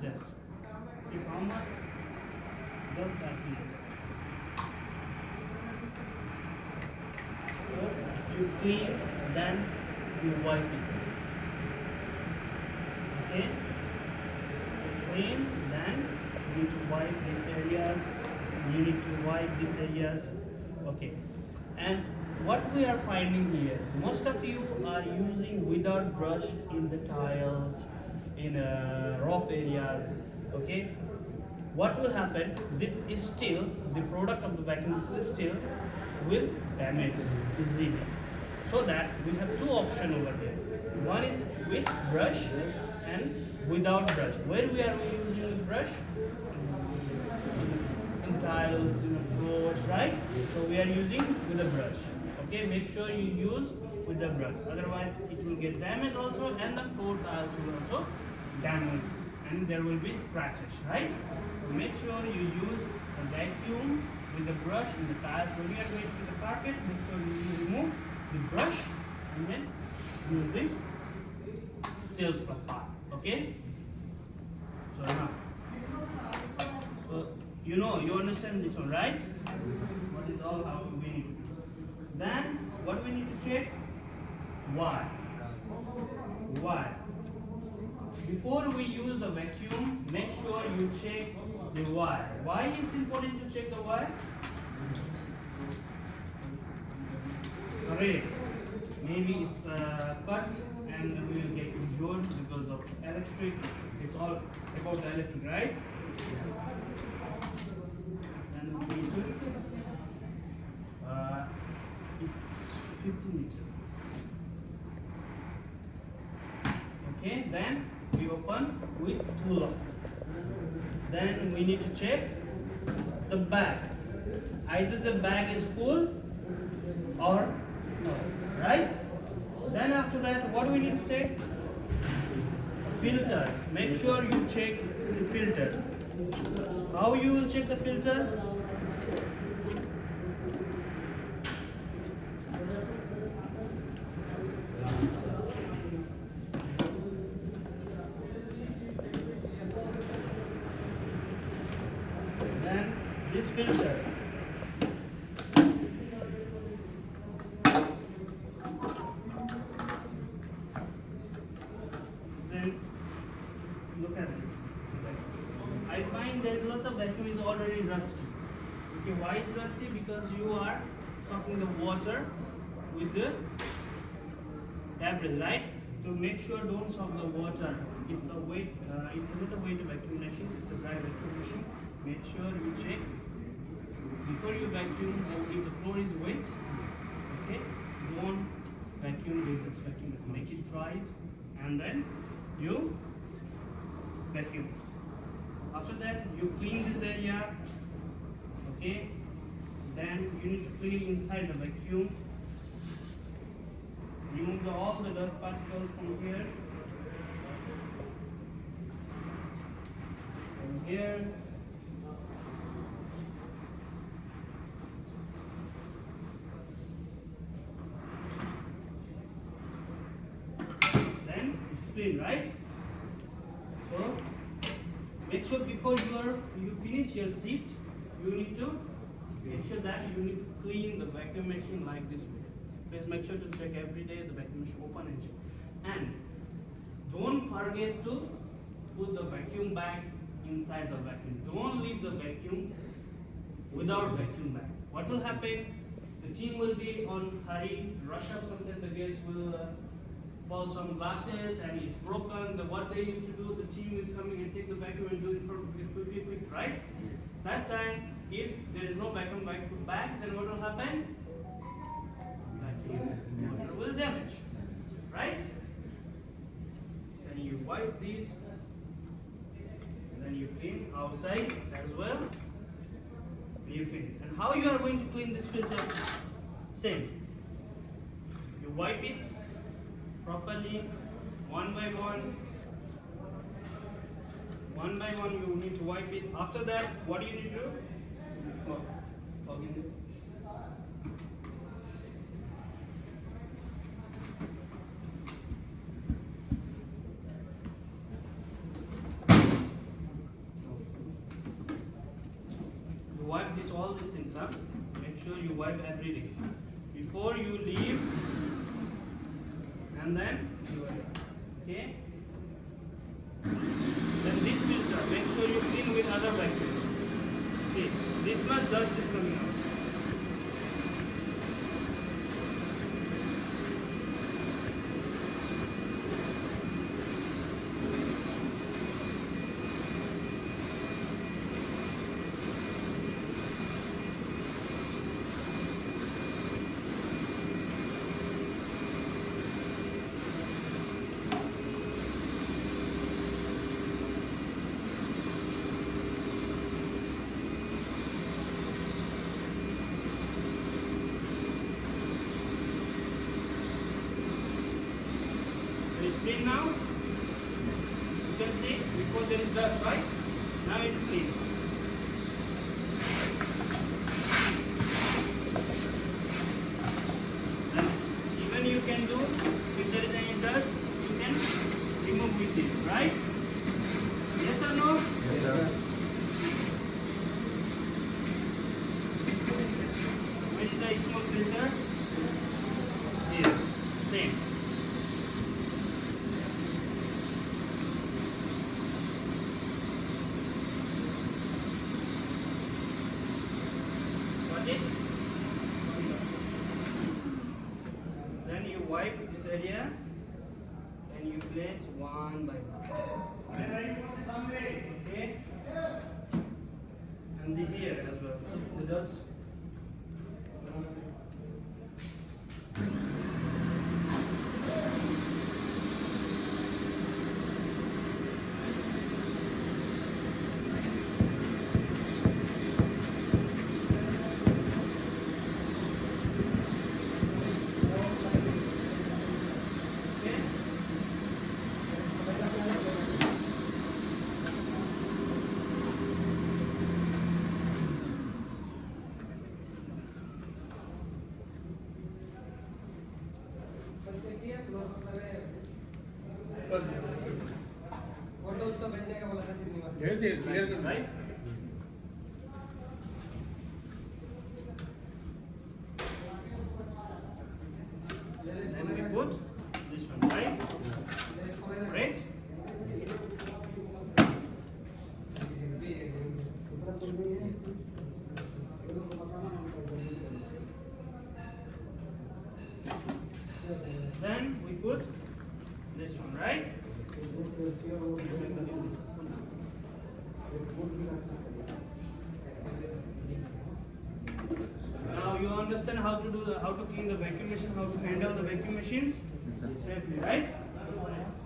dust. See how much dust are here. So you clean, then you wipe it. Okay? Clean, then you need to wipe these areas. You need to wipe these areas. Okay. And what we are finding here, most of you are using without brush in the tiles, in rough areas. Okay. What will happen? This is still the product of the vacuum. This is still will damage easily. So that we have two options over here. One is with brush and without brush. Where we are using the brush? In tiles, in floors, right? So we are using with a brush. Okay, make sure you use with the brush. Otherwise, it will get damaged also, and the floor tiles will also damage, and there will be scratches, right? So make sure you use a vacuum with the brush in the tiles. When you are going to the carpet, make sure you remove the brush and then use the steel part. Okay? So now, so you understand this one, right? What is all how we need to do. Then what we need to check? Why? Why? Before we use the vacuum, make sure you check the why. Why it's important to check the why? Correct. Maybe it's cut and we will get injured because of electric. It's all about the electric, right? And it's 15 meter. Okay, then we open with two lock. Then we need to check the bag. Either the bag is full or no, right? Then after that, what do we need to check? Filters. Make sure you check the filters. How you will check the filters? Then this filter. Then look at this. I find that lots of vacuum is already rusty. Okay, why it's rusty? Because you are sucking the water with the debris, right? To make sure don't suck the water. It's a weight. It's not a weight vacuum machine. It's a dry vacuum machine. Make sure you check before you vacuum. If the floor is wet, okay, don't vacuum with this vacuum. Make it dry, and then you vacuum. After that, you clean this area. Okay. Then you need to clean inside the vacuum. Remove all the dust particles from here. From here. Then it's clean, right? So make sure before you finish your shift, you need to make sure that you need to clean the vacuum machine like this way. Please make sure to check every day the vacuum machine open and check. And don't forget to put the vacuum bag inside the vacuum. Don't leave the vacuum without vacuum bag. What will happen? The team will be on hurry, rush up something, the guys will fall some glasses and it's broken. What they used to do, the team is coming and take the vacuum and do it for quick, right? Yes. That time, if there is no vacuum bag, then what will happen? Vacuum will damage, right? Then you wipe these, and then you clean outside as well. You finish. And how you are going to clean this filter? Same. You wipe it properly, one by one. One by one, you need to wipe it. After that, what do you need to do? wipe this all these things up. Make sure you wipe everything before you leave, and then you wipe. Okay. Then this filter, make sure you clean with other bacteria. See, this much dust is coming out. It's clean now. You can see before there is dust, right? Now it's clean. And even you can do, if there is any dust, you can remove with it, right? Yes or no? Yes, sir. Where is the smoke filter? Here. Same. Then you wipe this area and you place one by one. Okay? And the here as well. The dust. Photo उसको भेजने का बोला था Srinivas clear कर Right? Then we put this one, right? Right? Then we put this one, right? Now you understand how to do how to clean the vacuum machine, how to handle the vacuum machines safely, right?